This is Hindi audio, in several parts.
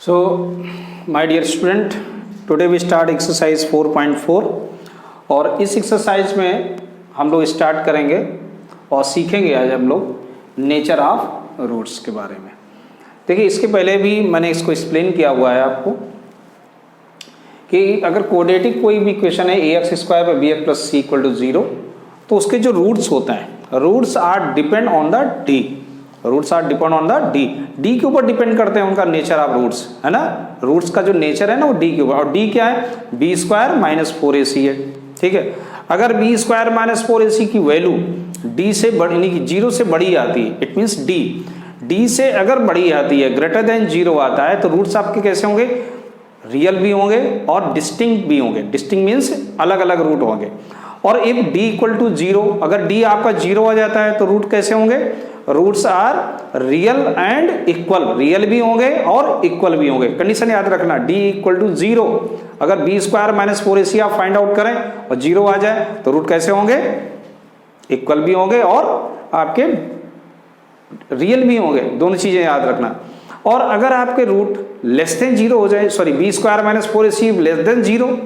So, my dear student, today we start exercise 4.4 और इस एक्सरसाइज में हम लोग स्टार्ट करेंगे और सीखेंगे आज हम लोग नेचर ऑफ रूट्स के बारे में। देखिए, इसके पहले भी मैंने इसको एक्सप्लेन किया हुआ है आपको कि अगर क्वाड्रेटिक कोई भी इक्वेशन है ax स्क्वायर पर bx plus C equal to 0, तो उसके जो रूट्स होते हैं, roots are depend on the D, roots are depend on the D, D के ऊपर डिपेंड करते हैं उनका नेचर ऑफ रूट्स, है ना। रूट्स का जो नेचर है ना वो डी के ऊपर, और डी क्या है, बी स्क्वायर माइनस 4ac है, ठीक है। अगर बी स्क्वायर माइनस 4ac की वैल्यू डी से बड़ी, 0 से बड़ी आती है, इट मीन्स डी से अगर बड़ी आती है, ग्रेटर देन 0 आता है, तो रूट्स आपके कैसे होंगे, रियल भी होंगे और डिस्टिंक्ट भी होंगे। डिस्टिंक्ट मीन्स अलग अलग रूट होंगे। और इफ d इक्वल टू 0, अगर d आपका 0 आ जाता है तो रूट कैसे होंगे, roots are real and equal, real भी होंगे और इक्वल भी होंगे। कंडीशन याद रखना, d इक्वल टू 0, अगर बी स्क्वायर माइनस 4ac आप फाइंड आउट करें और 0 आ जाए तो रूट कैसे होंगे, इक्वल भी होंगे और आपके रियल भी होंगे, दोनों चीजें याद रखना। और अगर आपके रूट लेस देन 0 हो जाए, sorry B square minus 4ac less than 0,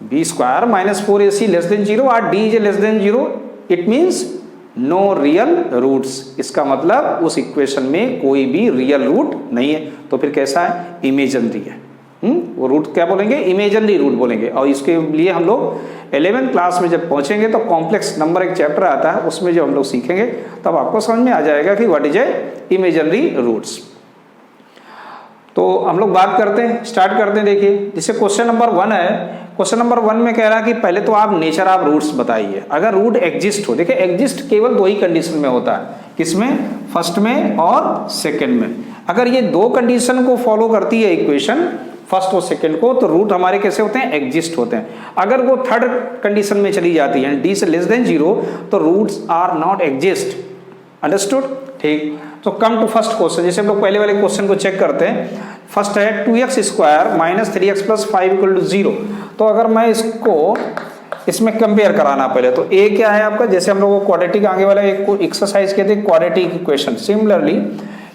B square minus 4ac less than 0 और D is less than 0, it means no real roots. इसका मतलब उस इक्वेशन में कोई भी रियल रूट नहीं है, तो फिर कैसा है, इमेजिनरी है। वो रूट क्या बोलेंगे, इमेजिनरी रूट बोलेंगे। और इसके लिए हम लोग 11th क्लास में जब पहुंचेंगे तो कॉम्प्लेक्स नंबर एक चैप्टर आता है, उसमें जो हम लोग सीखेंगे तब आपको समझ में आ जाएगा कि what is a imaginary roots. तो हम लोग बात करते हैं, स्टार्ट करते हैं। देखिए, जैसे क्वेश्चन नंबर 1 है, क्वेश्चन नंबर 1 में कह रहा है कि पहले तो आप नेचर ऑफ रूट्स बताइए। अगर रूट एग्जिस्ट हो, देखिए एग्जिस्ट केवल 2 ही कंडीशन में होता है, किसमें, फर्स्ट में और सेकंड में। अगर ये 2 कंडीशन को फॉलो करती है इक्वेशन, फर्स्ट और सेकंड को, तो रूट हमारे कैसे होते हैं, एग्जिस्ट होते हैं। अगर वो थर्ड कंडीशन में चली जाती है, डी से लेस देन 0, तो roots are not exist. Understood, ठीक। तो कम टू फर्स्ट क्वेश्चन, जैसे हम लोग पहले वाले क्वेश्चन को चेक करते हैं। फर्स्ट है 2x square minus 3x plus 5 equal to 0। तो अगर मैं इसको इसमें कंपेयर कराना पहले, तो a क्या है आपका, जैसे हम लोग क्वाड्रेटिक आगे वाला एक एक्सरसाइज कहते हैं quadratic equation. Similarly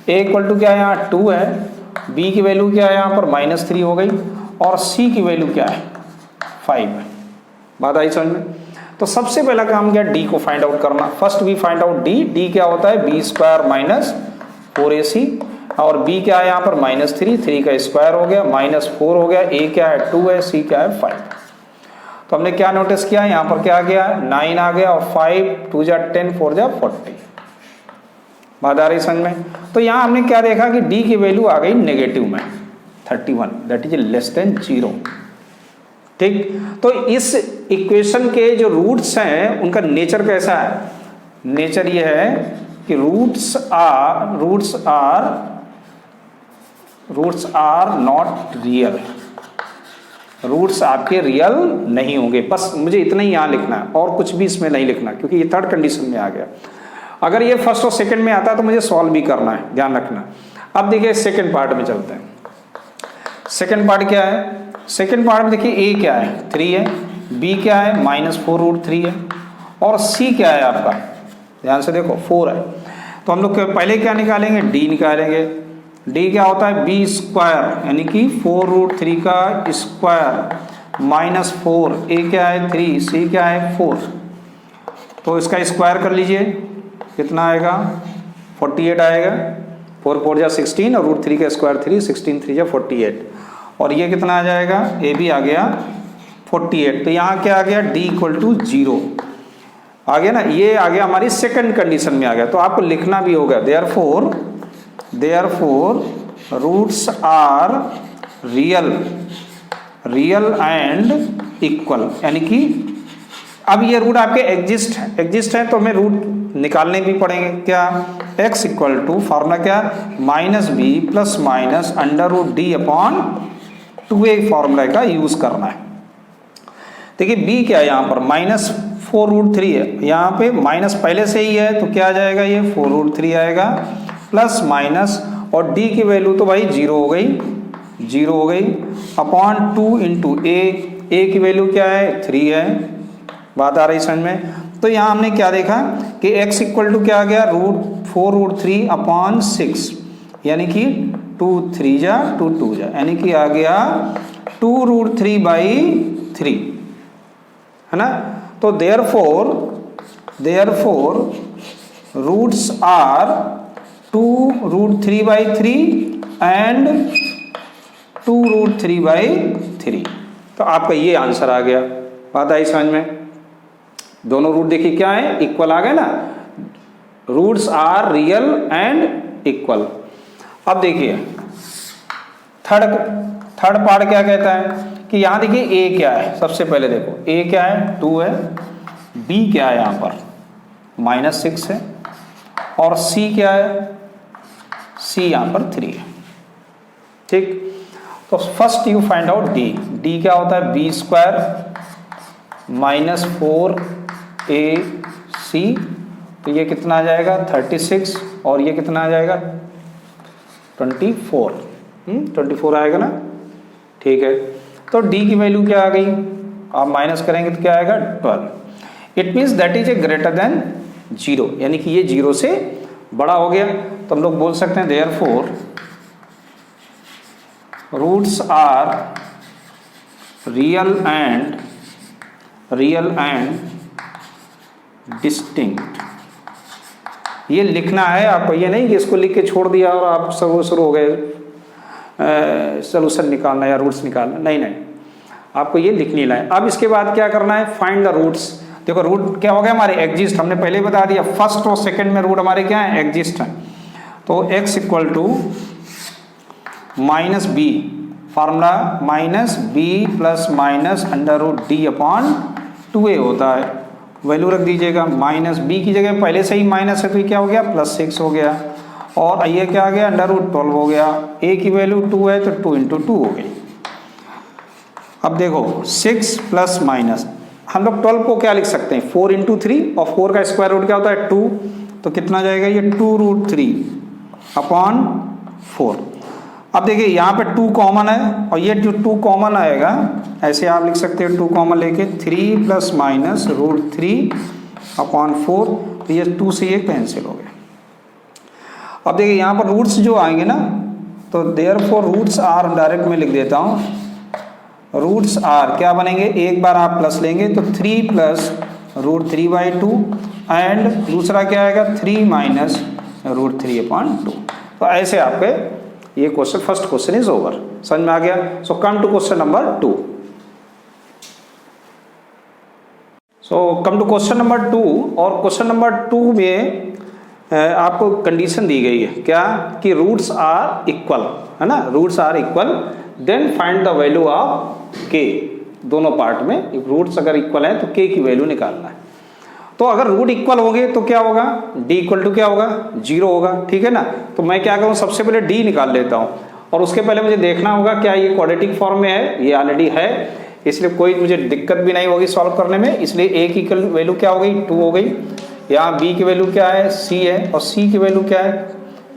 a equal to क्या है, यहाँ 2 है, b की वैल्यू क्या है यहाँ पर -3 हो गई, और c की वैल्यू क्या है 5 है। बात आई समझ में। तो सबसे पहला काम क्या, d को फाइंड आउट करना। First we find out d क्या होता है, b स्क्वायर माइनस 4ac, और b क्या है यहाँ पर -3 का स्क्वायर हो गया, -4 हो गया, a क्या है 2 है, c क्या है 5। तो हमने क्या नोटिस किया, यहाँ पर क्या आ गया, 9 आ गया, और 5 2 जा 10 4 जा 40। बात आ रही समझ में। तो यहाँ हमने क्या देखा कि d की वैल्यू आ गई नेगेटिव में 31, दैट इज लेस देन 0, ठीक। तो इस इक्वेशन के जो रूट्स हैं उनका नेचर कैसा है, नेचर ये है कि roots are not real, roots आपके रियल नहीं होंगे। बस मुझे इतना ही यहाँ लिखना है और कुछ भी इसमें नहीं लिखना, क्योंकि ये थर्ड कंडीशन में आ गया। अगर ये फर्स्ट और सेकंड में आता है तो मुझे सॉल्व भी करना है, ध्यान रखना। अब देखिए सेकंड पार्ट में चलते हैं। सेकंड पार्ट क्या है, सेकंड पार्ट में देखिए a क्या है 3 है, b क्या है -4√3 है, और c क्या है आपका, ध्यान से देखो 4 है। तो हम लोग पहले क्या निकालेंगे, d निकालेंगे। d क्या होता है, b स्क्वायर यानी कि 4√3 का स्क्वायर -4, a क्या है 3, c क्या है 4। तो इसका स्क्वायर कर लीजिए, कितना आएगा 48 आएगा, 4 4 जा 16, और √3 का स्क्वायर 3, 16 3 जा 48, और ये कितना आ जाएगा, a भी आ गया 48। तो यहाँ क्या आ गया, d इक्वल टू 0 आ गया ना, ये आ गया हमारी सेकंड कंडीशन में आ गया। तो आपको लिखना भी होगा therefore roots are real and equal, यानी कि अब ये रूट आपके एग्जिस्ट है तो हमें रूट निकालने भी पड़ेंगे। क्या, x इक्वल टू फॉर्मूला क्या, -b plus minus √d upon 2a formula का यूज करना है। देखिए b क्या है यहाँ पर -4√3 है, यहाँ पे माइनस पहले से ही है, तो क्या आ जाएगा, ये 4√3 आएगा, प्लस माइनस, और d की वैल्यू तो भाई 0 हो गई, अपॉन 2 इंटू a की वैल्यू क्या है 3 है। बात आ रही समझ में। तो यहाँ हमने क्या देखा कि x इक्वल टू क्या आ गया, √4√3 अपॉन 6, यानी कि 2 3 जा 2 2 जा, यानी कि आ गया 2√3/3, है ना। तो देयरफॉर रूट्स आर 2√3/3 एंड 2√3/3। तो आपका ये आंसर आ गया। बात आई समझ में? दोनों रूट देखिए क्या है, इक्वल आ गए ना, roots are real and equal. अब देखिए थर्ड पार्ट क्या कहता है कि यहां देखिए ए क्या है, सबसे पहले देखो ए क्या है 2 है, बी क्या है यहां पर -6 है, और सी क्या है, सी यहां पर 3 है। ठीक, तो first you find out D क्या होता है, बी स्क्वायर -4ac, तो ये कितना आ जाएगा 36, और ये कितना आ जाएगा 24, 24 आएगा ना। ठीक है, तो डी की वैल्यू क्या आ गई, आप माइनस करेंगे तो क्या आएगा 12। It means that is A greater than 0, यानी कि ये 0 से बड़ा हो गया। तो हम लोग बोल सकते हैं therefore roots are real and distinct. ये लिखना है आपको, ये नहीं कि इसको लिख के छोड़ दिया और आप सब शुरू हो गए सॉल्यूशन निकालना या रूट्स निकालना, नहीं, आपको ये लिखनी लाए। अब इसके बाद क्या करना है, फाइंड द रूट्स। देखो रूट क्या हो गया हमारे, एग्जिस्ट, हमने पहले ही बता दिया, फर्स्ट और सेकंड में रूट हमारे क्या है, एग्जिस्ट है। तो x = -b, formula -b ± √d/2a होता है। वैल्यू रख दीजिएगा, -b की जगह पहले से ही माइनस है तो ये क्या हो गया +6 हो गया, और ये क्या आ गया √12 हो गया। a की वैल्यू 2 है तो 2 × 2 हो गई। अब देखो 6 प्लस माइनस, हम लोग 12 को क्या लिख सकते हैं 4 × 3, और 4 का स्क्वायर रूट क्या होता है 2, तो कितना जाएगा ये 2√3/4। अब देखिए यहाँ पे 2 कॉमन है, और ये जो 2 कॉमन आएगा ऐसे आप लिख सकते हैं 2 कॉमन लेके 3 ± √3/4, तो ये 2 से ये कैंसिल हो गया। अब देखिए यहाँ पर रूट्स जो आएंगे ना, तो देयरफॉर रूट्स आर डायरेक्ट में लिख देता हूँ, रूट्स आर क्या बनेंगे, एक बार आप प्लस लेंगे तो 3 + √3/2, एंड दूसरा क्या आएगा 3 - √3/2। तो ऐसे आपके ये question, first question is over. समझ में आ गया? So come to question number 2। Come to question number 2, और क्वेश्चन नंबर 2 में आपको कंडीशन दी गई है क्या, कि रूट्स आर इक्वल, है ना, roots are equal, then find the value of k. दोनों पार्ट में रूट्स अगर इक्वल है तो के की वैल्यू निकालना है। तो अगर रूट इक्वल होंगे तो क्या होगा, d = क्या होगा 0 होगा, ठीक है ना। तो मैं क्या करूँ, सबसे पहले d निकाल लेता हूँ, और उसके पहले मुझे देखना होगा क्या ये क्वाड्रेटिक फॉर्म में है, ये ऑलरेडी है, इसलिए कोई मुझे दिक्कत भी नहीं होगी सॉल्व करने में। इसलिए a की वैल्यू क्या हो गई 2 हो गई, यहाँ b की वैल्यू क्या है c है, और c की वैल्यू क्या है,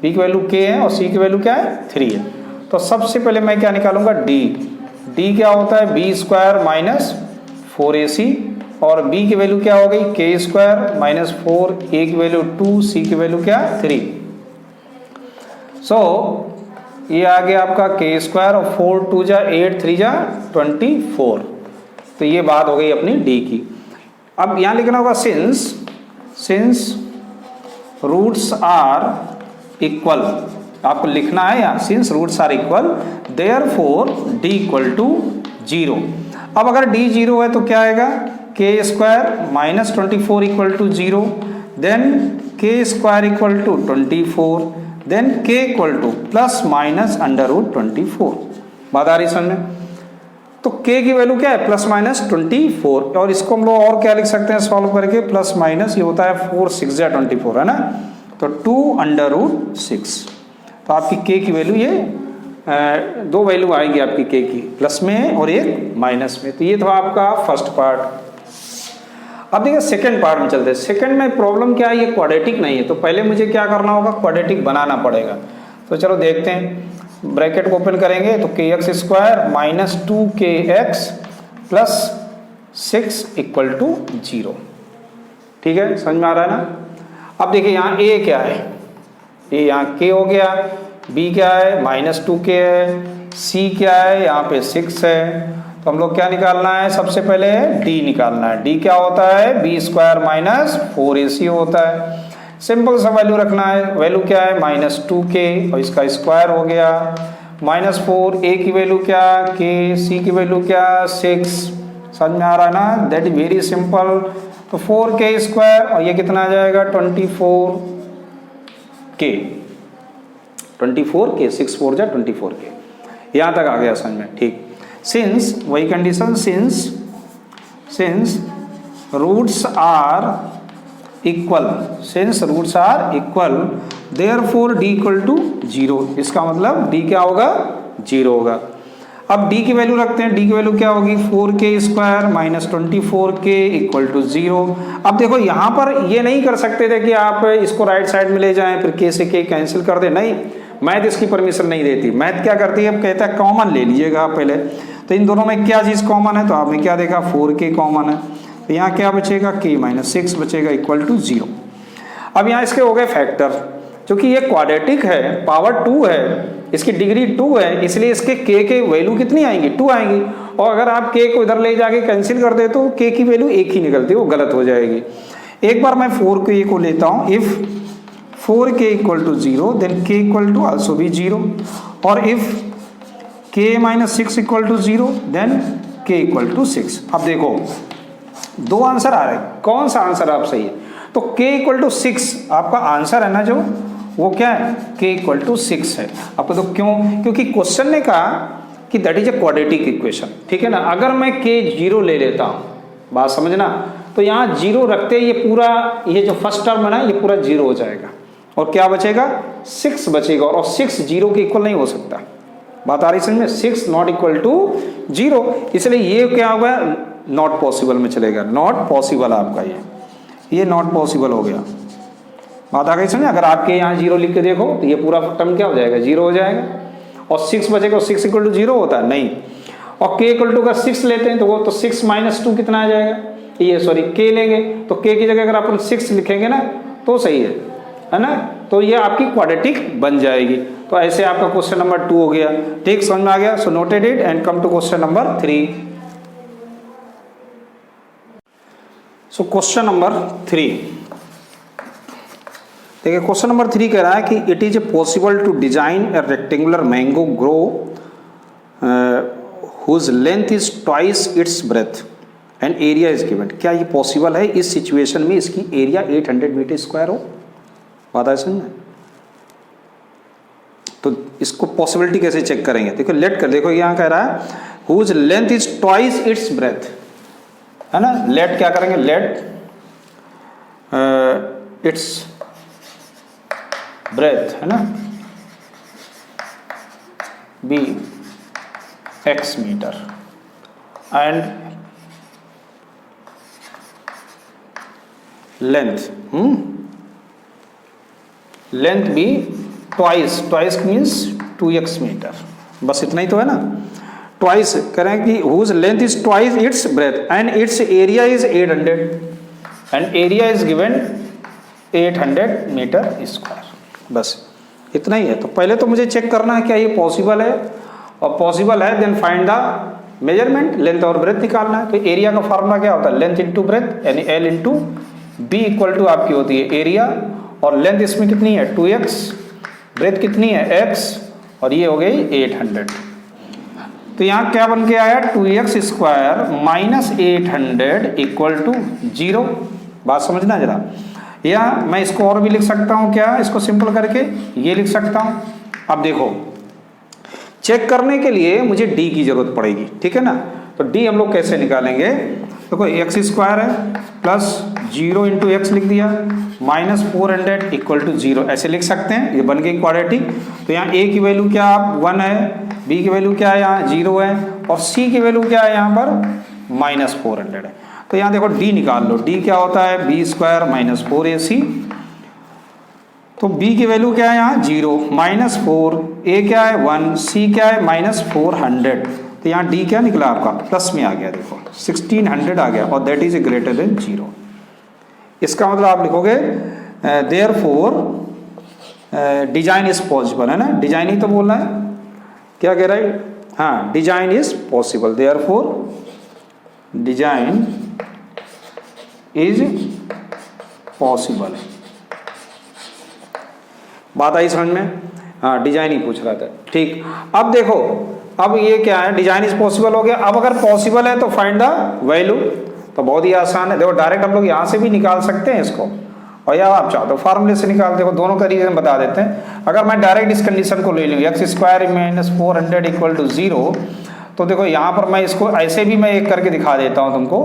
b की वैल्यू k है, और c की वैल्यू क्या है 3 है। तो सबसे पहले मैं क्या निकालूंगा d क्या होता है b² - 4ac, और b की वैल्यू क्या हो गई k² - 4, a की वैल्यू 2, c की वैल्यू क्या 3। ये आ गया आपका k² और 4 × 2 = 8, 3 = 24। तो ये बात हो गई अपनी d की। अब यहाँ लिखना होगा सिंस रूट्स आर इक्वल, आपको लिखना है यहाँ since roots are equal therefore d = 0। अब अगर d 0 है तो क्या आएगा k² - 24 = 0, then k² = 24, then k = ±√24। बात आ रही समझ में? तो k की वैल्यू क्या है ±24, और इसको हम लोग और क्या लिख सकते हैं सॉल्व करके, प्लस माइनस, ये होता है 4 × 6 = 24, है ना, तो 2√6। तो आपकी k की वैल्यू ये दो वैल्यू आएंगी आपकी k की, प्लस में और एक माइनस में। तो ये था आपका फर्स्ट पार्ट। अब देखिए सेकंड पार्ट में चलते हैं। सेकंड में प्रॉब्लम क्या है, ये क्वाड्रेटिक नहीं है, तो पहले मुझे क्या करना होगा, क्वाड्रेटिक बनाना पड़ेगा। तो चलो देखते हैं, ब्रैकेट को ओपन करेंगे तो kx² - 2kx + 6 = 0। ठीक है, समझ में आ रहा है ना। अब देखिए यहाँ a क्या है, ये यहाँ k हो गया, बी क्या है -2k है, सी क्या है यहाँ पे 6 है। तो हम लोग क्या निकालना है, सबसे पहले डी निकालना है। डी क्या होता है, b² - 4ac होता है। सिंपल सा वैल्यू रखना है, वैल्यू क्या है -2k और इसका स्क्वायर हो गया, -4, a की वैल्यू क्या k, c की वैल्यू क्या 6। समझ में आ रहा है ना, दैट इज वेरी सिंपल। तो 4k² और ये कितना आ जाएगा 24k, 24k, 6 4 जा 24k। यहाँ तक आ गया समझ में, ठीक। सिंस वही condition, since roots are equal, therefore d = 0। इसका मतलब d क्या होगा, 0 होगा। अब d की वैल्यू रखते हैं, d की वैल्यू क्या होगी 4k² - 24k = 0। अब देखो यहाँ पर ये नहीं कर सकते थे कि आप इसको राइट साइड में ले जाएं फिर k से k कैंसिल कर दे, नहीं, मैथ इसकी परमिशन नहीं देती। मैथ क्या करती है, अब कहता है कॉमन ले लीजिएगा आप पहले। तो इन दोनों में क्या चीज़ कॉमन है, तो आपने क्या देखा 4k कॉमन है, तो यहाँ क्या बचेगा k - 6 बचेगा = 0। अब यहाँ इसके हो गए फैक्टर, क्योंकि ये क्वाड्रेटिक है, पावर 2 है, इसकी डिग्री 2 है, इसलिए इसके k के वैल्यू कितनी आएंगी, 2 आएंगी। और अगर आप k को इधर ले जाके कैंसिल कर दे तो k की वैल्यू 1 ही निकलती है, वो गलत हो जाएगी। एक बार मैं 4k को लेता हूँ, if 4k = 0 then k = also be 0, और इफ k - 6 = 0 देन k = 6। अब देखो दो आंसर आ रहे हैं, कौन सा आंसर आप सही है, तो k = 6 आपका आंसर है ना, जो वो क्या है k = 6 है आपको। तो क्यों, क्योंकि क्वेश्चन ने कहा कि that is a quadratic equation, ठीक है ना। अगर मैं k 0 ले लेता हूँ, बात समझना, तो यहाँ 0 रखते ये पूरा, ये जो फर्स्ट टर्म है ना, ये पूरा 0 हो जाएगा और क्या बचेगा 6 बचेगा, और 6 0 के इक्वल नहीं हो सकता। बात आ रही समझ में, 6 ≠ 0, इसलिए ये क्या होगा नॉट पॉसिबल में चलेगा, नॉट पॉसिबल आपका ये नॉट पॉसिबल हो गया। बात आ गई समझ। अगर आपके यहाँ 0 लिख के देखो तो ये पूरा टर्म क्या हो जाएगा 0 हो जाएगा, और 6 बचेगा, 6 = 0 होता है नहीं। और k = 6 लेते हैं तो वो तो 6 - 2 कितना आ जाएगा, ये सॉरी k लेंगे तो k की जगह अगर अपन 6 लिखेंगे ना तो सही है ना, तो ये आपकी क्वाड्रेटिक बन जाएगी। तो ऐसे आपका क्वेश्चन नंबर 2 हो गया, ठीक, समझ में आ गया। So noted it and come to question number 3। So question number 3 देखिए, क्वेश्चन नंबर 3 कह रहा है कि it is possible to design a rectangular mango grove whose length is twice its breadth and area is given. क्या ये पॉसिबल है इस सिचुएशन में इसकी एरिया 800 मीटर² हो? बात है समझ में। तो इसको पॉसिबिलिटी कैसे चेक करेंगे, देखो लेट कर, देखो यहाँ कह रहा है whose length is twice its breadth, है ना। लेट क्या करेंगे, लेट इट्स ब्रेथ, है ना, be x metre and length भी ट्वाइस मीन्स 2x मीटर, बस इतना ही तो है ना। ट्वाइस करें कि whose length is twice its breadth and its area is 800 and area is given 800 metre, बस इतना ही है। तो पहले तो मुझे चेक करना है क्या ये पॉसिबल है, और पॉसिबल है then find the measurement, length और ब्रेथ निकालना है। तो एरिया का फार्मूला क्या होता है, लेंथ इंटू ब्रेथ, यानी L into b equal to आपकी होती है एरिया, और लेंथ इसमें कितनी है 2x, ब्रेथ कितनी है x, और ये हो गई 800। तो यहाँ क्या बन के आया 2x² - 800 = 0। बात समझना जरा, या मैं इसको और भी लिख सकता हूँ, क्या इसको सिंपल करके ये लिख सकता हूँ। अब देखो चेक करने के लिए मुझे d की जरूरत पड़ेगी, ठीक है ना। तो d हम लोग कैसे निकालेंगे, देखो x² है प्लस 0 × x लिख दिया -400 = 0, ऐसे लिख सकते हैं, ये बन गई क्वाड्रेटिक। तो यहाँ a की वैल्यू क्या 1 है, b की वैल्यू क्या है यहाँ 0 है, और c की वैल्यू क्या है यहाँ पर -400 है। तो यहाँ देखो d निकाल लो, d क्या होता है b² - 4ac। तो b की वैल्यू क्या है यहाँ 0 -4, a क्या है 1, c क्या है -400। तो यहाँ d क्या निकला आपका प्लस में आ गया, देखो 1600 आ गया, और दैट इज ग्रेटर देन 0। इसका मतलब आप लिखोगे देयरफॉर डिजाइन इज पॉसिबल, है ना, डिजाइन ही तो बोलना है, क्या कह रहा है, हाँ, design is possible, therefore design is possible. बात आई समझ में, हाँ, डिजाइन ही पूछ रहा था, ठीक। अब देखो, अब ये क्या है, डिजाइन इज पॉसिबल हो गया। अब अगर पॉसिबल है तो फाइंड द वैल्यू, तो बहुत ही आसान है, देखो डायरेक्ट हम लोग यहाँ से भी निकाल सकते हैं इसको, और या आप चाहो तो फार्मूले से निकाल, देखो दोनों तरीके से बता देते हैं। अगर मैं डायरेक्ट इस कंडीशन को ले लूँ x square minus 400 equal to 0, तो देखो यहाँ पर मैं इसको ऐसे भी मैं एक करके दिखा देता हूँ तुमको,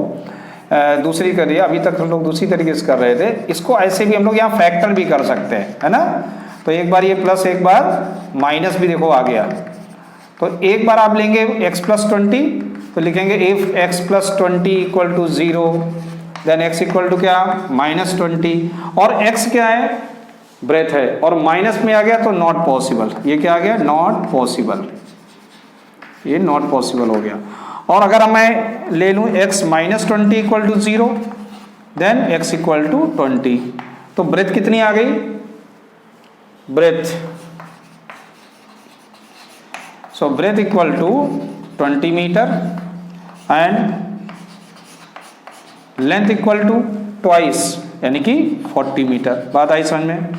दूसरी करिए, अभी तक हम लोग दूसरी तरीके से कर रहे थे, इसको ऐसे भी हम लोग यहाँ फैक्टर भी कर सकते हैं, है ना। तो एक बार ये प्लस, एक बार माइनस भी देखो आ गया, तो एक बार आप लेंगे x प्लस 20, तो लिखेंगे if x plus 20 equal to 0 then x equal to क्या, माइनस 20, और x क्या है, ब्रेथ है, और माइनस में आ गया तो नॉट पॉसिबल, ये क्या आ गया, नॉट पॉसिबल, ये नॉट पॉसिबल हो गया। और अगर मैं ले लूँ x minus 20 equal to 0 then x equal to 20, तो ब्रेथ कितनी आ गई, breadth, so breadth equal to 20 metre and length equal to twice, यानी कि 40 मीटर। बात आई समझ में।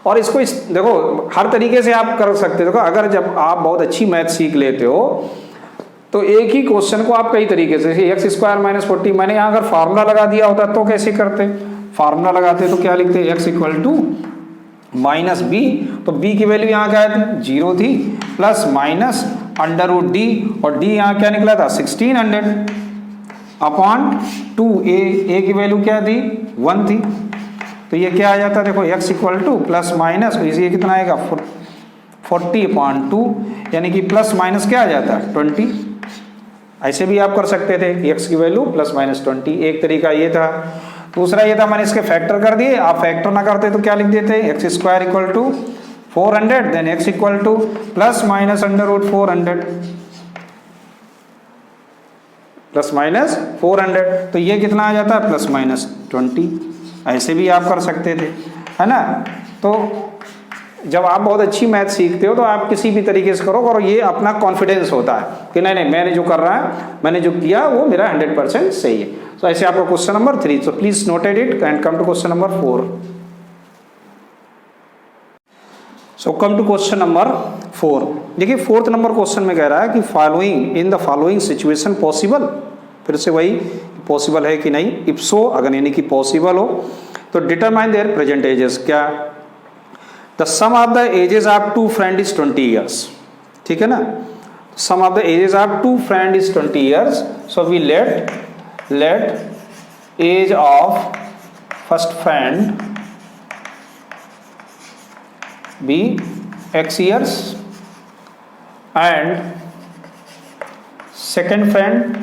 और इसको देखो हर तरीके से आप कर सकते हो, देखो अगर जब आप बहुत अच्छी मैथ सीख लेते हो तो एक ही क्वेश्चन को आप कई तरीके से, एक्स स्क्वायर माइनस 40, मैंने यहाँ अगर फार्मूला लगा दिया होता तो कैसे करते, फार्मूला लगाते तो क्या लिखते, x equal to minus b, तो बी की वैल्यू यहाँ क्या है, 0 थी, plus minus under root d, और डी यहाँ क्या निकला था 1600 अपॉन 2, ए की वैल्यू क्या थी 1 थी, तो ये क्या आ जाता है, देखो x equal to plus minus, ये कितना आएगा 40/2, यानी कि प्लस माइनस क्या आ जाता है 20। ऐसे भी आप कर सकते थे, x की वैल्यू प्लस माइनस 20, एक तरीका ये था। दूसरा ये था मैंने इसके फैक्टर कर दिए, आप फैक्टर ना करते तो क्या लिख देते, x square equal to 400 then x equal to plus minus under root 400 plus minus 400, तो ये कितना आ जाता है प्लस माइनस 20। ऐसे भी आप कर सकते थे, है ना। तो जब आप बहुत अच्छी मैथ सीखते हो तो आप किसी भी तरीके से करो, और ये अपना कॉन्फिडेंस होता है कि नहीं नहीं मैंने जो कर रहा है, मैंने जो किया वो मेरा 100% सही है। तो ऐसे आपका question number 3, so please noted it and come to question number 4। So come to question number 4। देखिए 4th नंबर क्वेश्चन में कह रहा है कि following in the following situation possible, फिर से वही पॉसिबल है कि नहीं, इफ सो अगर यानी कि पॉसिबल हो तो डिटरमाइन देयर प्रेजेंट एजेस, क्या the sum of the ages of 2 friend is 20 years, ठीक है ना, sum of the ages of 2 friend is 20 years, so we let age of first friend be x years and second friend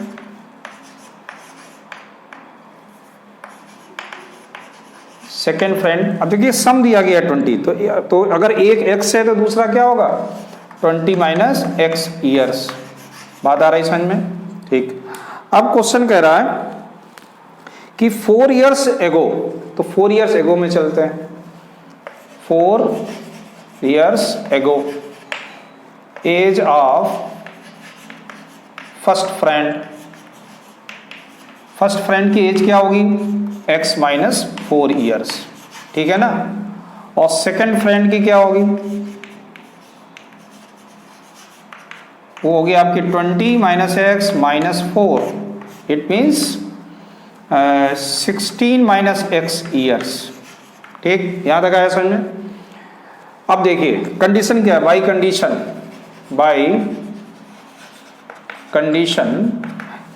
अब देखिए सम दिया गया 20, तो अगर एक x है तो दूसरा क्या होगा 20 माइनस एक्स ईयर्स। बात आ रही समझ में, ठीक। अब क्वेश्चन कह रहा है कि 4 years एगो, तो 4 years एगो में चलते हैं, 4 years एगो एज ऑफ फर्स्ट फ्रेंड की एज क्या होगी x माइनस 4 years, ठीक है ना, और सेकंड फ्रेंड की क्या होगी, वो होगी आपकी 20 minus x minus 4, it means 16 minus x years, ठीक, यहाँ तक आया समझ में। अब देखिए कंडीशन क्या है,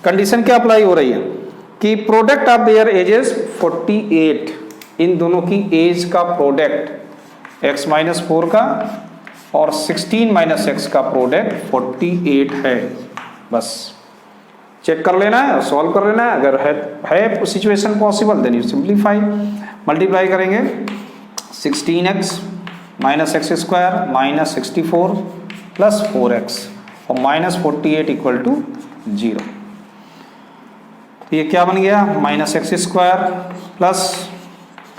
कंडीशन क्या अप्लाई हो रही है कि प्रोडक्ट ऑफ देयर एजेस 48, इन दोनों की एज का प्रोडक्ट x माइनस 4 का और 16 माइनस एक्स का प्रोडक्ट 48 है, बस चेक कर लेना है और सॉल्व कर लेना है। अगर है situation possible then you simplify, multiply करेंगे 16x minus x square minus 64 plus 4x और माइनस 48 इक्वल टू 0, तो ये क्या बन गया minus x square plus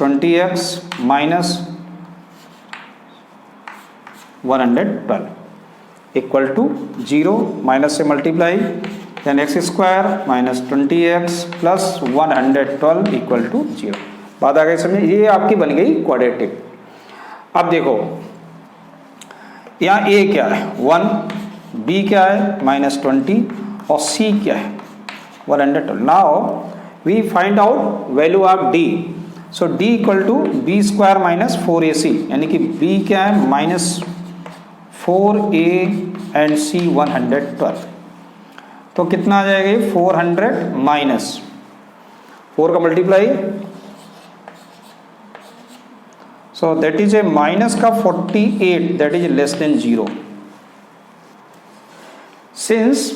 20x minus 112 equal to 0 minus से multiply then x square minus 20x plus 112 equal to 0। बात आ गई समझे? ये आपकी बन गई क्वाड्रेटिक। अब देखो यहाँ a क्या है 1, b क्या है -20 और c क्या है 112। Now we find out value of d। So d equal to b square minus 4ac, यानी कि b क्या है -4a एंड c 112। तो कितना आ जाएगा 400 माइनस 4 का multiply, so that is A minus का 48, that is less than 0। Since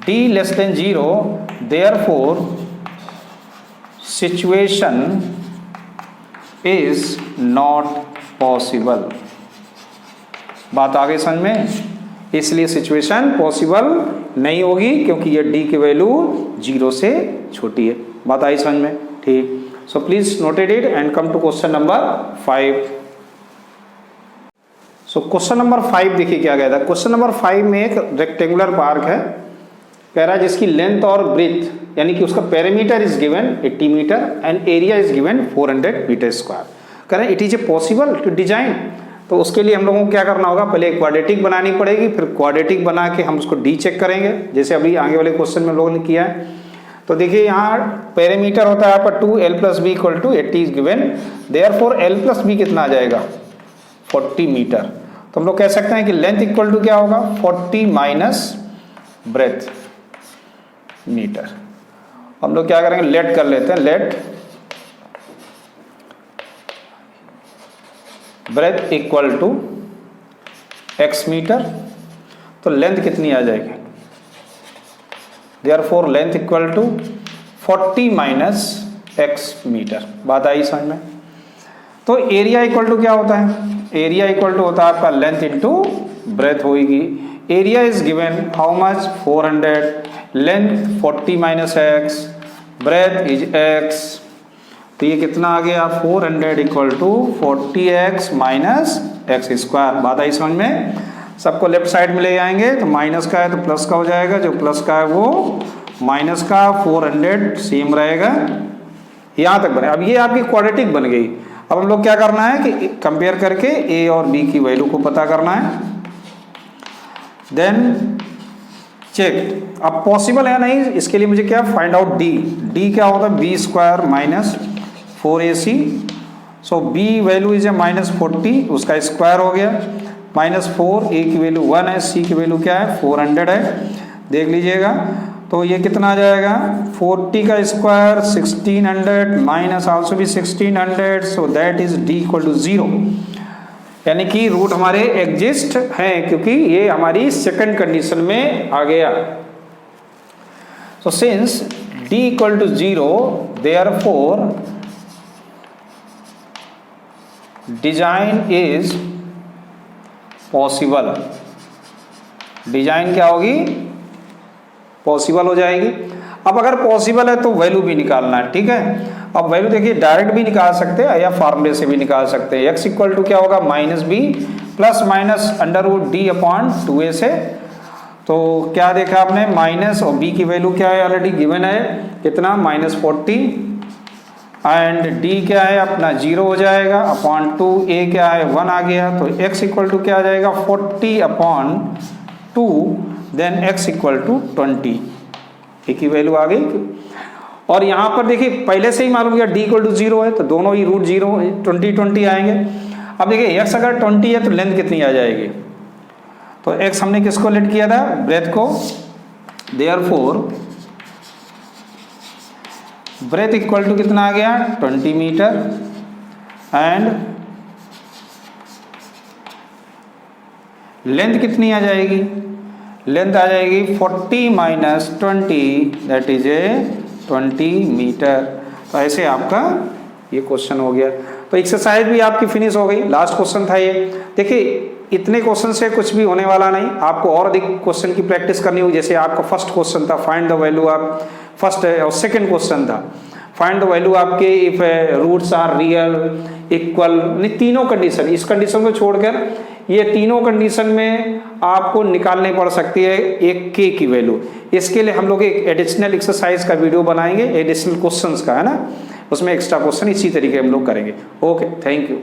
d less than 0, therefore situation is not possible। बात आ गई समझ में? इसलिए सिचुएशन पॉसिबल नहीं होगी क्योंकि ये d की वैल्यू 0 से छोटी है। बात आई समझ में? ठीक। So please noted it and come to question number 5। So question number 5 देखिए क्या कहता है। क्वेश्चन नंबर 5 में एक रेक्टेंगुलर पार्क है, कह रहा है जिसकी लेंथ और ब्रेथ यानी कि उसका perimeter is given 80 metre and area is given 400 metre square. कह रहे हैं it is a possible to design. तो उसके लिए हम लोगों को क्या करना होगा, पहले एक क्वाड्रेटिक बनानी पड़ेगी, फिर क्वाड्रेटिक बना के हम उसको डी चेक करेंगे, जैसे अभी आगे वाले क्वेश्चन में हम लोगों ने किया है। तो देखिए यहाँ पेरीमीटर होता है आपका 2l + b = 80 is given, therefore l + b कितना आ जाएगा 40 मीटर। तो हम लोग कह सकते हैं कि लेंथ इक्वल टू क्या होगा 40 माइनस ब्रेथ मीटर। हम लोग क्या करेंगे, लेट कर लेते हैं, let breadth equal to x metre. तो लेंथ कितनी आ जाएगी, therefore length equal to 40 minus x metre. बात आई समझ में? तो एरिया इक्वल टू क्या होता है, एरिया इक्वल टू होता है आपका लेंथ इंटू ब्रेथ होगी। Area is given how much 400, length 40 minus x, breadth is x। तो ये कितना आ गया 400 equal to 40x minus x square. बात आई समझ में? सबको लेफ्ट साइड में ले आएंगे, तो माइनस का है तो प्लस का हो जाएगा, जो प्लस का है वो माइनस का, 400 सेम रहेगा। यहाँ तक बने। अब ये आपकी क्वाड्रेटिक बन गई। अब हम लोग क्या करना है कि कंपेयर करके ए और बी की वैल्यू को पता करना है, देन चेक अब पॉसिबल है नहीं, इसके लिए मुझे क्या फाइंड आउट डी। डी क्या होता है b square minus 4ac। So b value is a -40, उसका स्क्वायर हो गया, -4, ए की वैल्यू 1 है, सी की वैल्यू क्या है 400 है, देख लीजिएगा। तो ये कितना आ जाएगा 40 का स्क्वायर 1600 माइनस आल्सो भी 1600, सो दैट इज d = 0। यानी कि रूट हमारे एग्जिस्ट हैं क्योंकि ये हमारी सेकंड कंडीशन में आ गया। So since d = 0, therefore design is possible. Design क्या होगी, पॉसिबल हो जाएगी। अब अगर पॉसिबल है तो वैल्यू भी निकालना है, ठीक है। अब वैल्यू देखिए डायरेक्ट भी निकाल सकते हैं या फार्मूले से भी निकाल सकते हैं। x इक्वल टू क्या होगा -b प्लस माइनस √d/2a से। तो क्या देखा आपने, माइनस और b की वैल्यू क्या है ऑलरेडी गिवन है, कितना -40 एंड d क्या है अपना 0 हो जाएगा अपॉन 2, a क्या है 1 आ गया। तो x इक्वल टू क्या आ जाएगा 40/2, then x equal to 20, a की वैल्यू आ गई। और यहाँ पर देखिए पहले से ही मालूम किया d = 0 है, तो दोनों ही रूट 0 20 आएंगे। अब देखिए x अगर 20 है तो लेंथ कितनी आ जाएगी, तो x हमने किसको लेट किया था, ब्रेथ को, देयरफॉर ब्रेथ इक्वल टू कितना आ गया 20 मीटर एंड लेंथ कितनी आ जाएगी, लेंथ आ जाएगी 40 minus 20, that is a 20 metre. तो ऐसे आपका ये क्वेश्चन हो गया। तो एक्सरसाइज भी आपकी फिनिश हो गई, लास्ट क्वेश्चन था ये। देखिए इतने क्वेश्चन से कुछ भी होने वाला नहीं, आपको और अधिक क्वेश्चन की प्रैक्टिस करनी होगी। जैसे आपका फर्स्ट क्वेश्चन था find the value of first और सेकंड क्वेश्चन था। फाइंड द वैल्यू आपके if roots are real equal, नहीं तीनों कंडीशन, इस कंडीशन को छोड़कर ये तीनों कंडीशन में आपको निकालनी पड़ सकती है एक k की वैल्यू। इसके लिए हम लोग एक एडिशनल एक्सरसाइज का वीडियो बनाएंगे, एडिशनल क्वेश्चंस का, है ना, उसमें एक्स्ट्रा क्वेश्चन इसी तरीके हम लोग करेंगे। Okay, thank you.